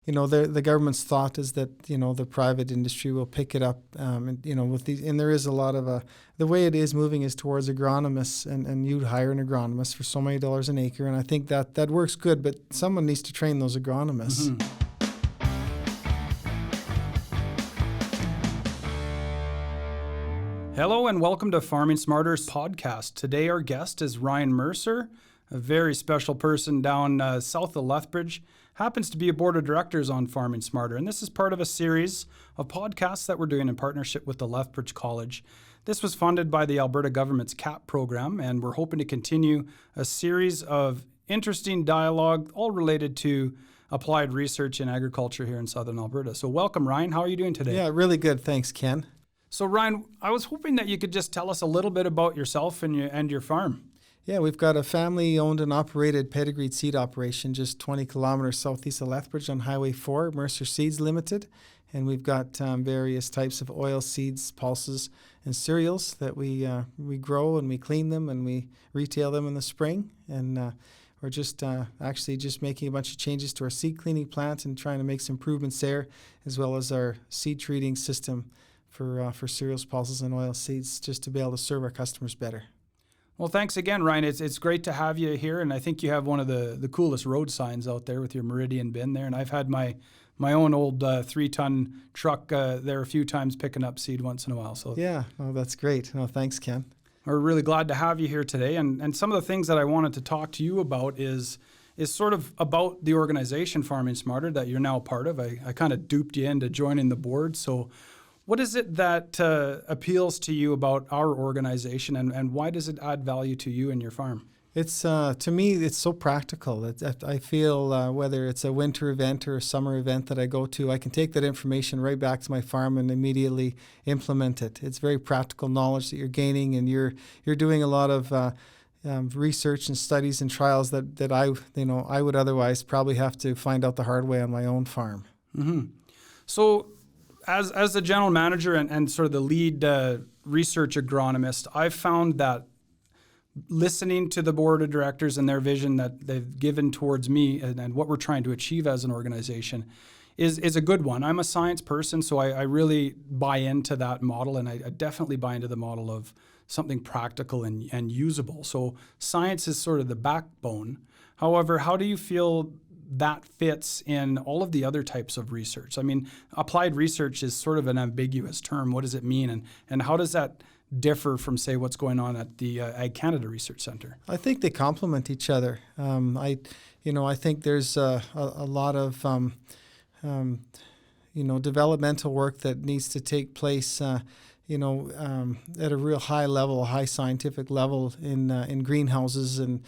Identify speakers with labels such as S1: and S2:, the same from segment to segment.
S1: The government's thought is that, the private industry will pick it up. With these, and there is a lot of the way it is moving is towards agronomists, and you'd hire an agronomist for so many dollars an acre. And I think that works good, but someone needs to train those agronomists.
S2: Mm-hmm. Hello and welcome to Farming Smarter's podcast. Today our guest is Ryan Mercer, a very special person down south of Lethbridge. Happens to be a board of directors on Farming Smarter, and this is part of a series of podcasts that we're doing in partnership with the Lethbridge College. This was funded by the Alberta government's CAP program, and we're hoping to continue a series of interesting dialogue, all related to applied research in agriculture here in southern Alberta. So welcome, Ryan. How are you doing today?
S1: Yeah, really good. Thanks, Ken.
S2: So Ryan, I was hoping that you could just tell us a little bit about yourself and your farm.
S1: Yeah, we've got a family-owned and operated pedigreed seed operation just 20 kilometers southeast of Lethbridge on Highway 4, Mercer Seeds Limited. And we've got various types of oil seeds, pulses, and cereals that we grow, and we clean them, and we retail them in the spring. And we're just making a bunch of changes to our seed cleaning plant and trying to make some improvements there, as well as our seed treating system for cereals, pulses, and oil seeds, just to be able to serve our customers better.
S2: Well, thanks again, Ryan. It's great to have you here, and I think you have one of the coolest road signs out there with your Meridian bin there. And I've had my own old 3-ton truck there a few times picking up seed once in a while. So
S1: yeah, that's great. Thanks, Ken.
S2: We're really glad to have you here today. And some of the things that I wanted to talk to you about is sort of about the organization Farming Smarter that you're now a part of. I kind of duped you into joining the board. So what is it that appeals to you about our organization, and why does it add value to you and your farm?
S1: It's to me, it's so practical. I feel whether it's a winter event or a summer event that I go to, I can take that information right back to my farm and immediately implement it. It's very practical knowledge that you're gaining, and you're doing a lot of research and studies and trials that I would otherwise probably have to find out the hard way on my own farm.
S2: Mm-hmm. So, As the general manager and sort of the lead research agronomist, I've found that listening to the board of directors and their vision that they've given towards me and what we're trying to achieve as an organization is a good one. I'm a science person, so I really buy into that model, and I definitely buy into the model of something practical and usable. So science is sort of the backbone. However, how do you feel that fits in all of the other types of research? I mean, applied research is sort of an ambiguous term. What does it mean? And how does that differ from, say, what's going on at the Ag Canada Research Centre?
S1: I think they complement each other. I think there's a lot of, developmental work that needs to take place, at a real high level, a high scientific level in greenhouses and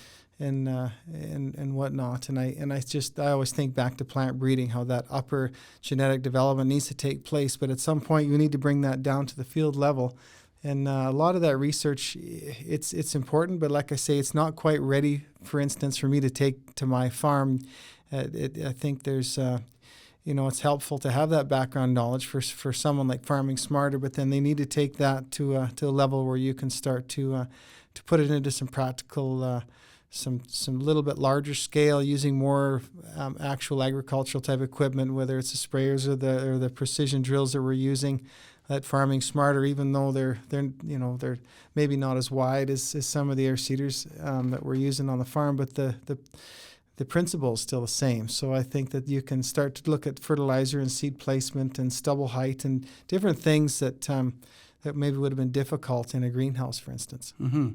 S1: whatnot, and I always think back to plant breeding, how that upper genetic development needs to take place, but at some point you need to bring that down to the field level, and a lot of that research, it's important, but like I say, it's not quite ready. For instance, for me to take to my farm, I think there's it's helpful to have that background knowledge for someone like Farming Smarter, but then they need to take that to a level where you can start to put it into some practical. Some little bit larger scale, using more actual agricultural type equipment, whether it's the sprayers or the precision drills that we're using at Farming Smarter. Even though they're maybe not as wide as some of the air seeders that we're using on the farm, but the principle is still the same. So I think that you can start to look at fertilizer and seed placement and stubble height and different things that maybe would have been difficult in a greenhouse, for instance.
S2: Mm-hmm.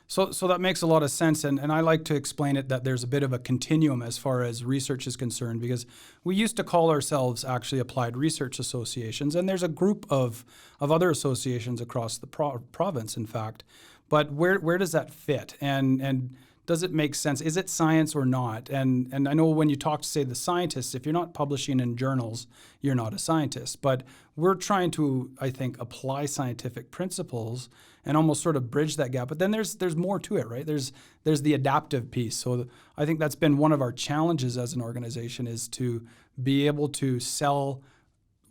S2: So that makes a lot of sense, and I like to explain it that there's a bit of a continuum as far as research is concerned, because we used to call ourselves actually applied research associations, and there's a group of other associations across the province, in fact. But where does that fit, and does it make sense? Is it science or not? And I know when you talk to, say, the scientists, if you're not publishing in journals, you're not a scientist. But we're trying to, I think, apply scientific principles and almost sort of bridge that gap. But then there's more to it, right? There's the adaptive piece. So I think that's been one of our challenges as an organization, is to be able to sell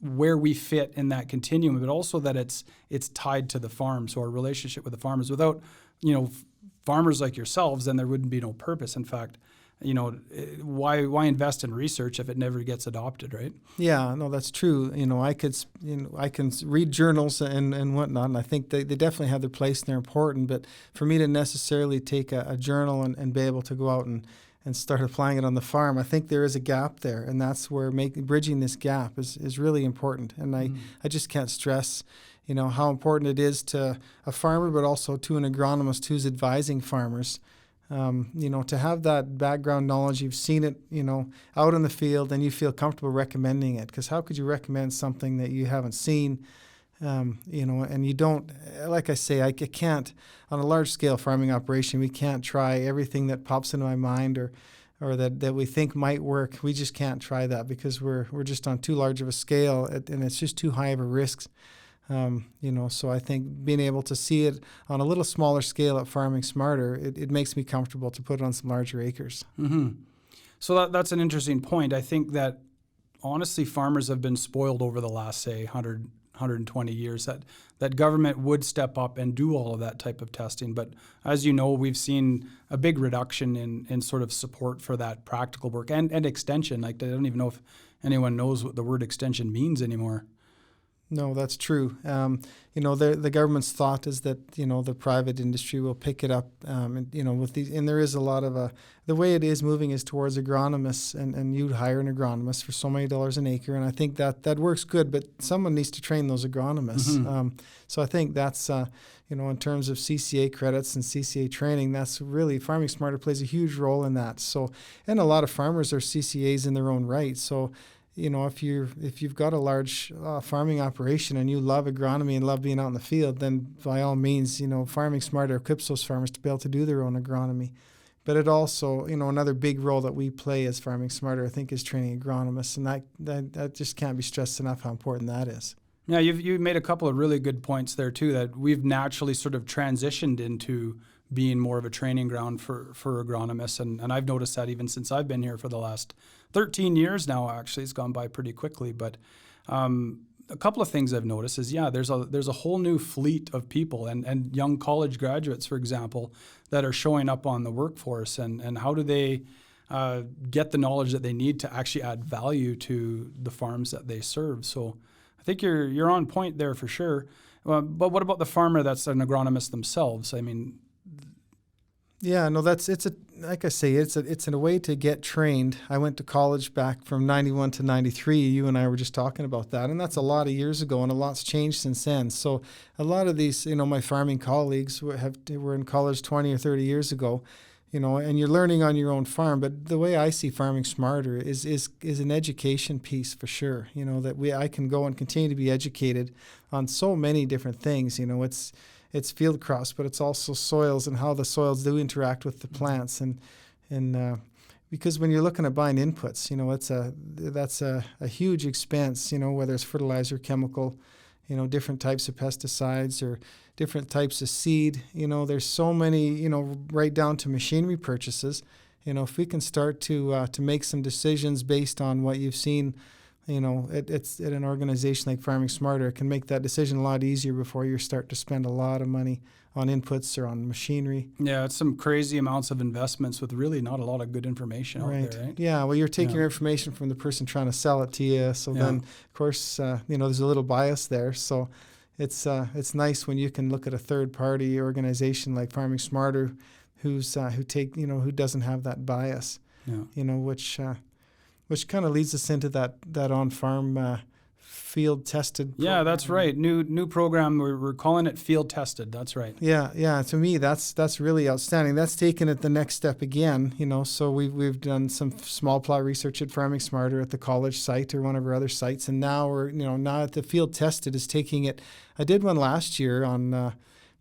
S2: where we fit in that continuum, but also that it's tied to the farm. So our relationship with the farmers, without, farmers like yourselves, then there wouldn't be no purpose. In fact, why invest in research if it never gets adopted, right?
S1: Yeah, no, that's true. I can read journals and whatnot, and I think they definitely have their place and they're important. But for me to necessarily take a journal and be able to go out and start applying it on the farm, I think there is a gap there, and that's where bridging this gap is really important. And I just can't stress, how important it is to a farmer, but also to an agronomist who's advising farmers. To have that background knowledge, you've seen it, out in the field, and you feel comfortable recommending it. Because how could you recommend something that you haven't seen, and you don't, like I say, I can't, on a large scale farming operation, we can't try everything that pops into my mind or that we think might work. We just can't try that because we're just on too large of a scale, and it's just too high of a risk. So I think being able to see it on a little smaller scale at Farming Smarter, it makes me comfortable to put it on some larger acres.
S2: Mm-hmm. So that's an interesting point. I think that honestly, farmers have been spoiled over the last, say, 120 years that government would step up and do all of that type of testing. But as you know, we've seen a big reduction in sort of support for that practical work and extension. Like, I don't even know if anyone knows what the word extension means anymore.
S1: No, that's true. The government's thought is that the private industry will pick it up, with these. And there is a lot of the way it is moving is towards agronomists, and you'd hire an agronomist for so many dollars an acre, and I think that works good. But someone needs to train those agronomists.
S2: Mm-hmm.
S1: So I think that's in terms of CCA credits and CCA training, that's really Farming Smarter plays a huge role in that. So, and a lot of farmers are CCAs in their own right. So, if you've got a large farming operation and you love agronomy and love being out in the field, then by all means, Farming Smarter equips those farmers to be able to do their own agronomy. But it also, another big role that we play as Farming Smarter, I think, is training agronomists, and that just can't be stressed enough how important that is.
S2: Yeah, you've made a couple of really good points there too, that we've naturally sort of transitioned into being more of a training ground for agronomists, and I've noticed that even since I've been here for the last 13 years now. Actually, it's gone by pretty quickly. But a couple of things I've noticed is, there's a whole new fleet of people and young college graduates, for example, that are showing up on the workforce, and how do they get the knowledge that they need to actually add value to the farms that they serve. So I think you're on point there for sure. But what about the farmer that's an agronomist themselves? I mean,
S1: yeah, no, like I say, it's a way to get trained. I went to college back from 91 to 93. You and I were just talking about that, and that's a lot of years ago, and a lot's changed since then. So a lot of these, my farming colleagues were in college 20 or 30 years ago, and you're learning on your own farm. But the way I see Farming Smarter is an education piece for sure. I can go and continue to be educated on so many different things. It's field crops, but it's also soils and how the soils do interact with the plants, and because when you're looking at buying inputs, that's a huge expense. Whether it's fertilizer, chemical, different types of pesticides or different types of seed. There's so many. Right down to machinery purchases. If we can start to make some decisions based on what you've seen. It's at an organization like Farming Smarter, it can make that decision a lot easier before you start to spend a lot of money on inputs or on machinery.
S2: Yeah, it's some crazy amounts of investments with really not a lot of good information out there, right?
S1: Yeah, well, you're taking your information from the person trying to sell it to you. So then, of course, there's a little bias there. So it's nice when you can look at a third-party organization like Farming Smarter who doesn't have that bias, which kind of leads us into that on-farm field tested program.
S2: Yeah, that's right. New program. We're calling it field tested. That's right.
S1: Yeah. To me, that's really outstanding. That's taken it the next step again. So we've done some small plot research at Farming Smarter at the college site or one of our other sites, and now we're now at the field tested is taking it. I did one last year on.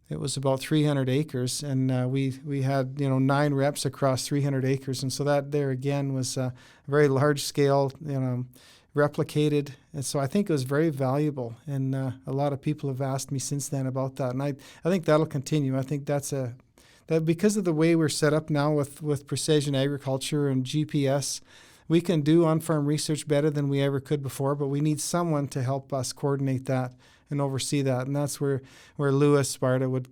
S1: It was about 300 acres, and we had 9 reps across 300 acres, and so that there again was a very large scale, replicated, and so I think it was very valuable. And a lot of people have asked me since then about that, and I think that'll continue. I think that because of the way we're set up now with precision agriculture and GPS, we can do on-farm research better than we ever could before, but we need someone to help us coordinate that and oversee that, and that's where Lewis Sparta would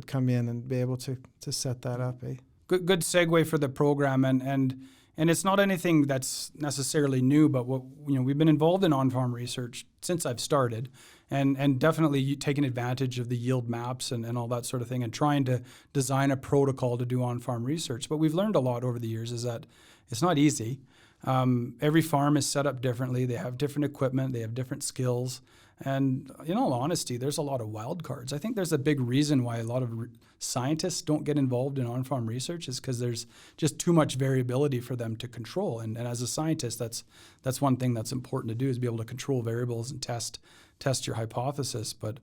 S1: come in and be able to set that up.
S2: good segue for the program, and it's not anything that's necessarily new, but we've been involved in on-farm research since I've started, and definitely taking advantage of the yield maps and all that sort of thing, and trying to design a protocol to do on-farm research. But we've learned a lot over the years is that it's not easy. Every farm is set up differently. They have different equipment. They have different skills. And in all honesty, there's a lot of wild cards. I think there's a big reason why a lot of scientists don't get involved in on-farm research is because there's just too much variability for them to control. And as a scientist, that's one thing that's important to do, is be able to control variables and test your hypothesis. But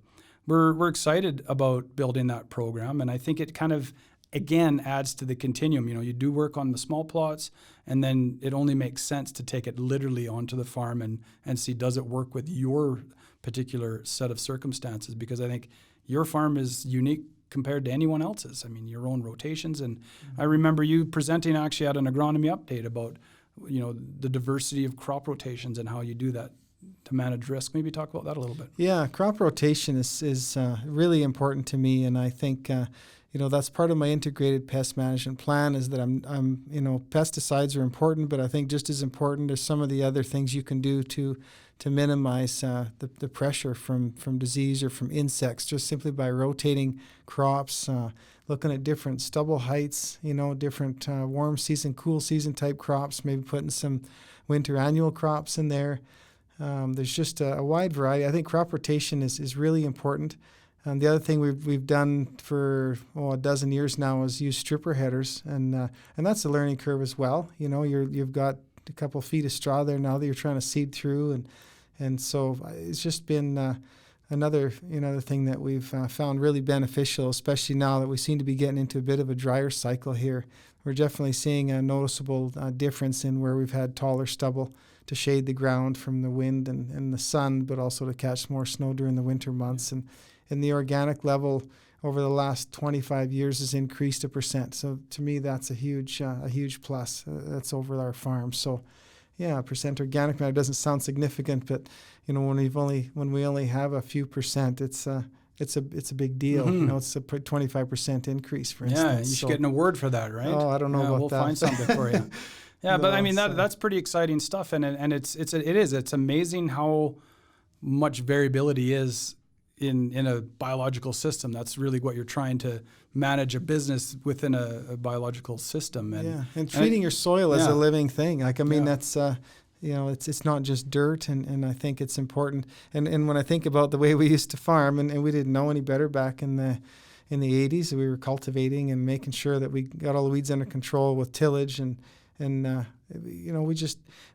S2: we're excited about building that program, and I think it kind of, again, adds to the continuum. You do work on the small plots, and then it only makes sense to take it literally onto the farm and see, does it work with your particular set of circumstances? Because I think your farm is unique compared to anyone else's. I mean, your own rotations. And I remember you presenting actually at an agronomy update about, the diversity of crop rotations and how you do that to manage risk. Maybe talk about that a little bit.
S1: Yeah, crop rotation is really important to me, and I think that's part of my integrated pest management plan. Is that I'm pesticides are important, but I think just as important are some of the other things you can do to minimize the pressure from disease or from insects, just simply by rotating crops, looking at different stubble heights, different warm season, cool season type crops, maybe putting some winter annual crops in there. There's just a wide variety. I think crop rotation is really important. The other thing we've done for a dozen years now is use stripper headers, and that's a learning curve as well. You've got a couple feet of straw there now that you're trying to seed through, and so it's just been another thing that we've found really beneficial, especially now that we seem to be getting into a bit of a drier cycle here. We're definitely seeing a noticeable difference in where we've had taller stubble to shade the ground from the wind and the sun, but also to catch more snow during the winter months. And the organic level over the last 25 years has increased 1%. So to me, that's a huge plus. That's over our farm. So yeah, 1% organic matter doesn't sound significant, but when we only have a few percent, it's a big deal.
S2: Mm-hmm.
S1: It's a 25% increase, for instance.
S2: Yeah, you should get an award for that, right?
S1: Oh, I don't know about
S2: we'll
S1: that.
S2: We'll find something for you. Yeah, but I mean that's pretty exciting stuff, and it's amazing how much variability is in a biological system. That's really what you're trying to manage, a business within a biological system,
S1: and treating your soil as a living thing. That's it's not just dirt, and I think it's important. And when I think about the way we used to farm, and we didn't know any better back in the 80s, we were cultivating and making sure that we got all the weeds under control with tillage and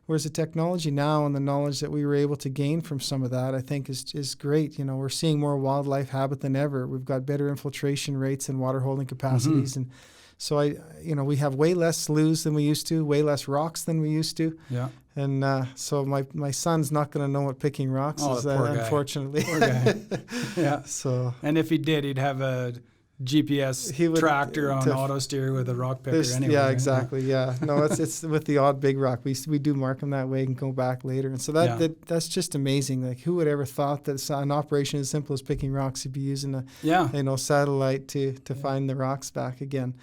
S1: whereas the technology now and the knowledge that we were able to gain from some of that, I think is great. We're seeing more wildlife habit than ever. We've got better infiltration rates and water holding capacities. And so we have way less sloughs than we used to, way less rocks than we used to.
S2: Yeah.
S1: And so my son's not going to know what picking rocks is, unfortunately.
S2: Poor guy. Yeah.
S1: So.
S2: And if he did, he'd have a GPS tractor on auto steer with a rock picker anyway.
S1: Yeah, exactly. Yeah. No, it's with the odd big rock. We do mark them that way and go back later. And so that's just amazing. Like, who would ever thought that an operation as simple as picking rocks, you'd be using a satellite to find the rocks back again.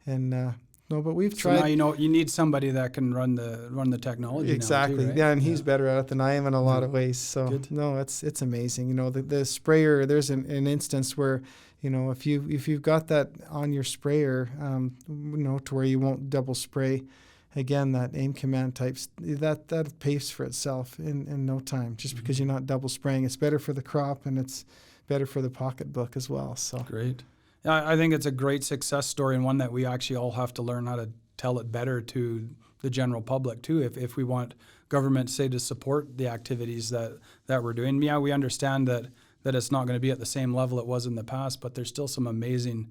S1: And no, but we've tried.
S2: So now you need somebody that can run the technology.
S1: Exactly.
S2: Now too, right?
S1: Yeah, and he's better at it than I am in a lot of ways. So
S2: Good.
S1: No, it's amazing. The sprayer. There's an instance where if you've got that on your sprayer, to where you won't double spray. Again, that aim command types that pays for itself in no time. Just because you're not double spraying, it's better for the crop and it's better for the pocketbook as well. So
S2: great. I think it's a great success story, and one that we actually all have to learn how to tell it better to the general public too. If we want government, say, to support the activities that we're doing, we understand that it's not going to be at the same level it was in the past, but there's still some amazing,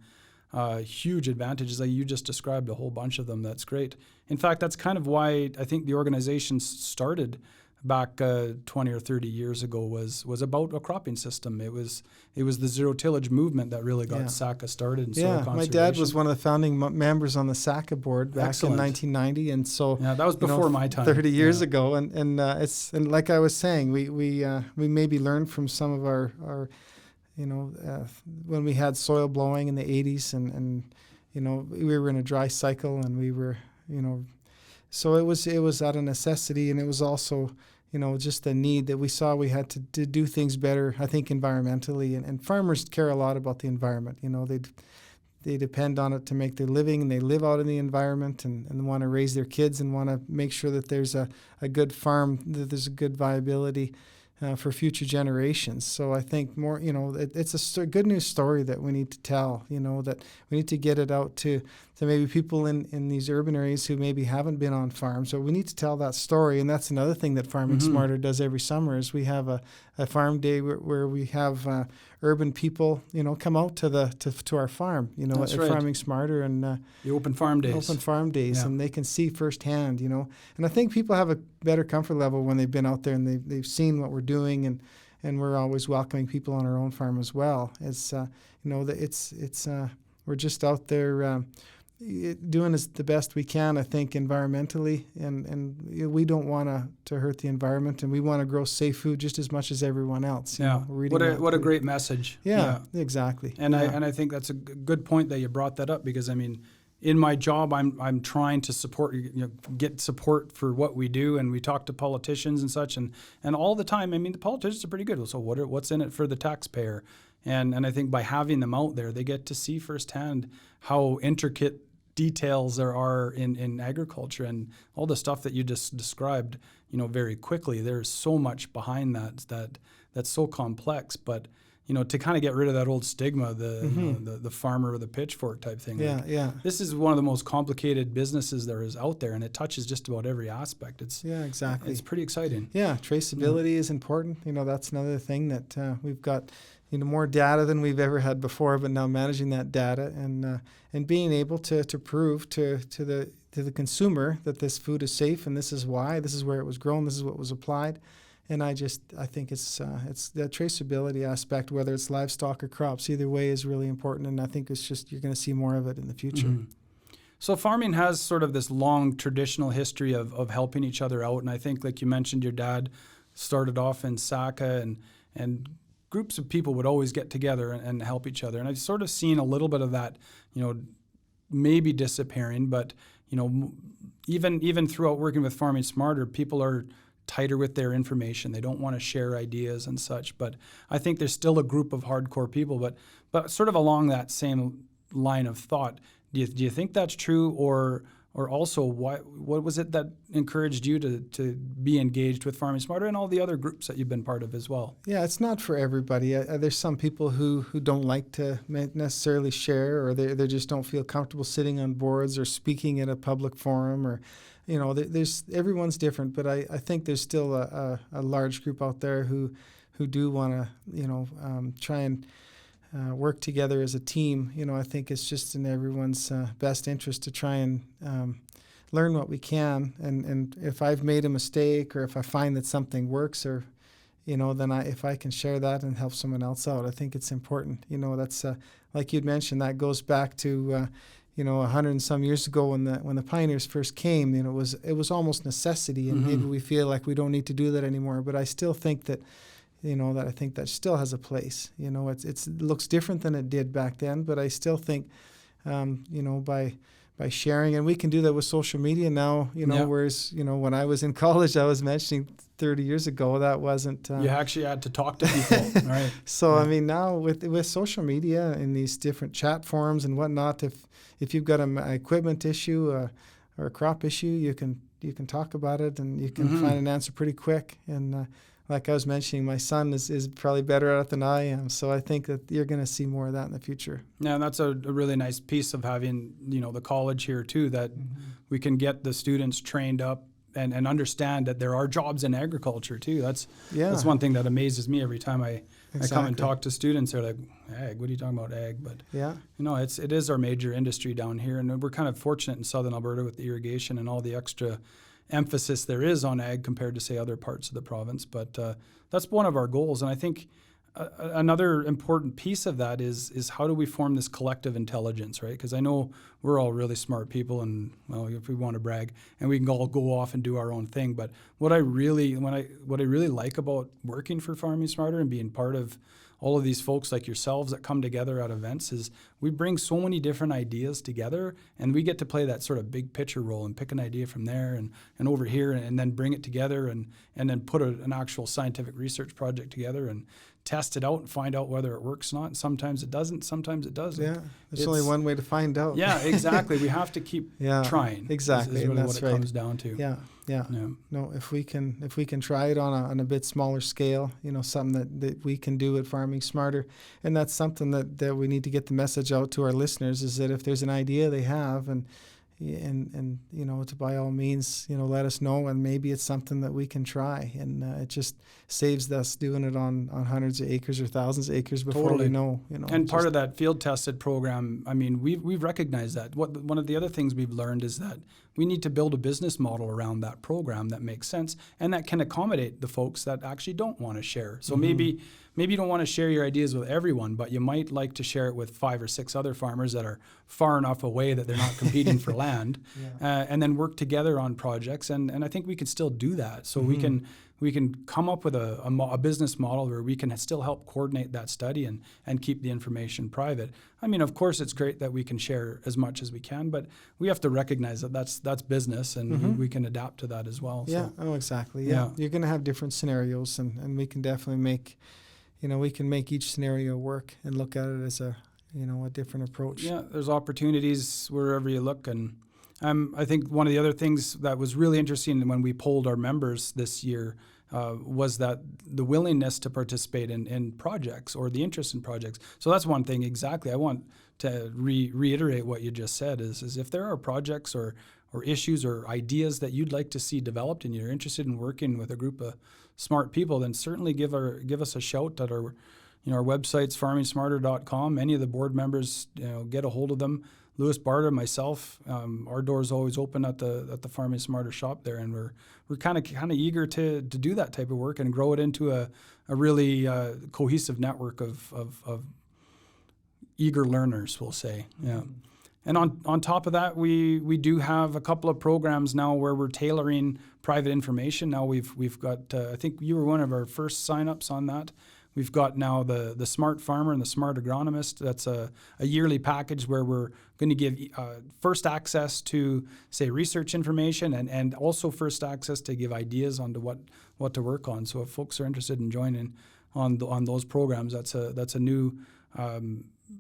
S2: huge advantages. Like you just described a whole bunch of them. That's great. In fact, that's kind of why I think the organization started back 20 or 30 years ago was about a cropping system. It was the zero tillage movement that really got SACA started in soil conservation. My
S1: dad was one of the founding members on the SACA board back in 1990, and so
S2: that was before my time.
S1: 30 years ago, and like I was saying, we maybe learned from some of our when we had soil blowing in the 80s and we were in a dry cycle, and we were, so it was out of necessity, and it was also, just a need that we saw we had to do things better, I think, environmentally. And farmers care a lot about the environment. They depend on it to make their living, and they live out in the environment and want to raise their kids and want to make sure that there's a good farm, that there's a good viability for future generations. So I think more, it's a good news story that we need to tell, that we need to get it out to maybe people in these urban areas who maybe haven't been on farms. So we need to tell that story. And that's another thing that Farming Smarter does every summer is we have a farm day where we have urban people, come out to our farm,
S2: That's
S1: at
S2: right.
S1: Farming Smarter and
S2: The open farm days.
S1: Yeah. And they can see firsthand, And I think people have a better comfort level when they've been out there and they've seen what we're doing, and we're always welcoming people on our own farm as well. It's we're just out there doing the best we can, I think, environmentally, and we don't want to hurt the environment, and we want to grow safe food just as much as everyone else.
S2: What a great message.
S1: Yeah, exactly.
S2: And I think that's a good point that you brought that up, because I mean, in my job, I'm trying to support, get support for what we do, and we talk to politicians and such, and all the time. I mean, the politicians are pretty good. So what's in it for the taxpayer? And I think by having them out there, they get to see firsthand how intricate details there are in agriculture, and all the stuff that you just described, very quickly. There's so much behind that's so complex, but to kind of get rid of that old stigma, the farmer with a pitchfork type thing.
S1: Yeah.
S2: This is one of the most complicated businesses there is out there, and it touches just about every aspect.
S1: Exactly.
S2: It's pretty exciting.
S1: Yeah, traceability is important. That's another thing that we've got. More data than we've ever had before, but now managing that data and being able to prove to the consumer that this food is safe, and this is why, this is where it was grown, this is what was applied. And I think it's the traceability aspect, whether it's livestock or crops, either way is really important. And I think it's just, you're going to see more of it in the future.
S2: Mm-hmm. So farming has sort of this long traditional history of helping each other out. And I think, like you mentioned, your dad started off in Saka, and groups of people would always get together and help each other. And I've sort of seen a little bit of that, maybe disappearing, but, even throughout working with Farming Smarter, people are tighter with their information. They don't want to share ideas and such. But I think there's still a group of hardcore people, but sort of along that same line of thought, do you think that's true, or also what was it that encouraged you to be engaged with Farming Smarter and all the other groups that you've been part of as well?
S1: Yeah, it's not for everybody. There's some people who don't like to necessarily share, or they just don't feel comfortable sitting on boards or speaking at a public forum, or there's everyone's different. But I think there's still a large group out there who do want to try and work together as a team. I think it's just in everyone's best interest to try and learn what we can. And if I've made a mistake, or if I find that something works, or then if I can share that and help someone else out, I think it's important. That's like you'd mentioned, that goes back to 100 and some years ago when the pioneers first came. It was almost necessity, and maybe we feel like we don't need to do that anymore. But I still think that. That I think that still has a place. It looks different than it did back then, but I still think, by sharing, and we can do that with social media now. Whereas when I was in college, I was mentioning 30 years ago that wasn't.
S2: You actually had to talk to people, right?
S1: So I mean, now with social media and these different chat forums and whatnot, if you've got an equipment issue or a crop issue, you can talk about it, and you can find an answer pretty quick. And like I was mentioning, my son is probably better at it than I am. So I think that you're going to see more of that in the future.
S2: Yeah, and that's a really nice piece of having, the college here too, that we can get the students trained up and understand that there are jobs in agriculture too. That's one thing that amazes me every time I come and talk to students. They're like, ag, what are you talking about, ag? But it is our major industry down here, and we're kind of fortunate in southern Alberta with the irrigation and all the extra emphasis there is on ag compared to, say, other parts of the province. But that's one of our goals. And I think another important piece of that is how do we form this collective intelligence, right? Because I know we're all really smart people, and, well, if we want to brag, and we can all go off and do our own thing. But what I really like about working for Farming Smarter and being part of all of these folks like yourselves that come together at events is we bring so many different ideas together, and we get to play that sort of big picture role and pick an idea from there and over here, and then bring it together and then put an actual scientific research project together and test it out and find out whether it works or not. And sometimes it doesn't, sometimes it doesn't.
S1: Yeah, there's only one way to find out.
S2: Yeah, exactly. We have to keep trying.
S1: Exactly,
S2: is really
S1: that's
S2: what it comes down to.
S1: Yeah. No, if we can try it on a bit smaller scale, something that we can do at Farming Smarter, and that's something that we need to get the message out to our listeners, is that if there's an idea they have and to by all means, let us know, and maybe it's something that we can try, and it just saves us doing it on hundreds of acres or thousands of acres before we know.
S2: And part of that field tested program, I mean, we've recognized that. One of the other things we've learned is that we need to build a business model around that program that makes sense and that can accommodate the folks that actually don't want to share. So maybe you don't want to share your ideas with everyone, but you might like to share it with 5 or 6 other farmers that are far enough away that they're not competing for land, and then work together on projects. And I think we can still do that. So we can come up with a business model where we can still help coordinate that study and keep the information private. I mean, of course, it's great that we can share as much as we can, but we have to recognize that that's business, and we can adapt to that as well.
S1: Yeah,
S2: so,
S1: exactly. Yeah. You're going to have different scenarios, and we can definitely make each scenario work and look at it as a different approach.
S2: Yeah, there's opportunities wherever you look. And I think one of the other things that was really interesting when we polled our members this year was that the willingness to participate in projects, or the interest in projects. So that's one thing exactly. I want to reiterate what you just said is if there are projects or issues or ideas that you'd like to see developed and you're interested in working with a group of smart people, then certainly give us a shout at our website's farmingsmarter.com. Any of the board members, get a hold of them. Louis Barta, myself, our door's always open at the Farming Smarter shop there, and we're kind of eager to do that type of work and grow it into a really cohesive network of eager learners, we'll say. Yeah. And on top of that, we do have a couple of programs now where we're tailoring private information. Now we've got, I think you were one of our first signups on that. We've got now the Smart Farmer and the Smart Agronomist. That's a yearly package where we're going to give first access to, say, research information and also first access to give ideas on to what to work on. So if folks are interested in joining on those programs, that's a new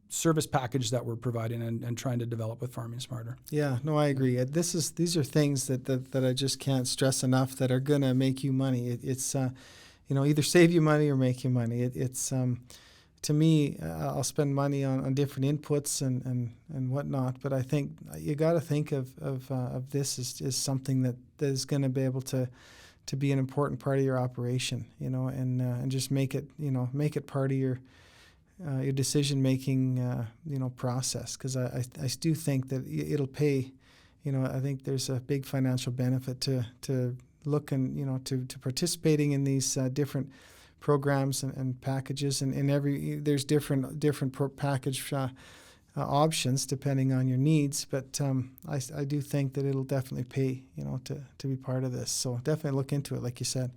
S2: service package that we're providing and trying to develop with Farming Smarter.
S1: Yeah, no, I agree. These are things that I just can't stress enough that are going to make you money. It's either save you money or make you money. It's to me, I'll spend money on different inputs and whatnot, but I think you got to think of this as something that is going to be able to be an important part of your operation, and just make it part of your decision making process, because I do think that it'll pay. I think there's a big financial benefit to looking to participating in these different programs and packages, and there's different package options depending on your needs, but I do think that it'll definitely pay to be part of this, so definitely look into it like you said.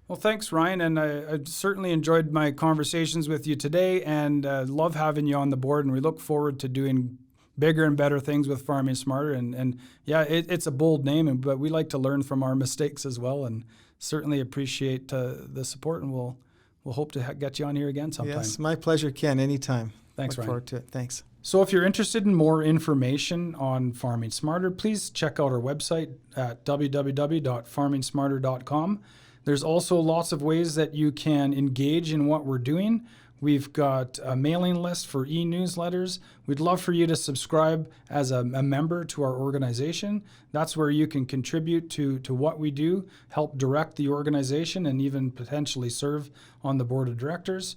S2: Well, thanks, Ryan, and I certainly enjoyed my conversations with you today, and love having you on the board, and we look forward to doing bigger and better things with Farming Smarter. And yeah, it's a bold name, but we like to learn from our mistakes as well, and certainly appreciate the support, and we'll hope to get you on here again sometime.
S1: Yes, my pleasure, Ken, anytime.
S2: Thanks,
S1: Look
S2: Ryan.
S1: forward to it. Thanks.
S2: So if you're interested in more information on Farming Smarter, please check out our website at www.farmingsmarter.com. There's also lots of ways that you can engage in what we're doing. We've got a mailing list for e-newsletters. We'd love for you to subscribe as a member to our organization. That's where you can contribute to what we do, help direct the organization, and even potentially serve on the board of directors.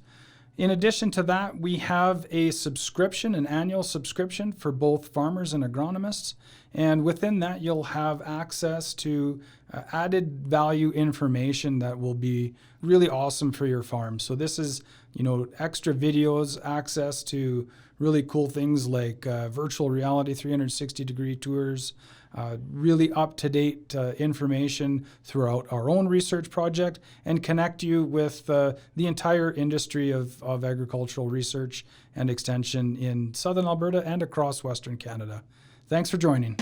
S2: In addition to that, we have a subscription, an annual subscription for both farmers and agronomists. And within that, you'll have access to added value information that will be really awesome for your farm. So this is, extra videos, access to really cool things like virtual reality 360-degree tours, really up-to-date information throughout our own research project and connect you with the entire industry of agricultural research and extension in southern Alberta and across Western Canada. Thanks for joining.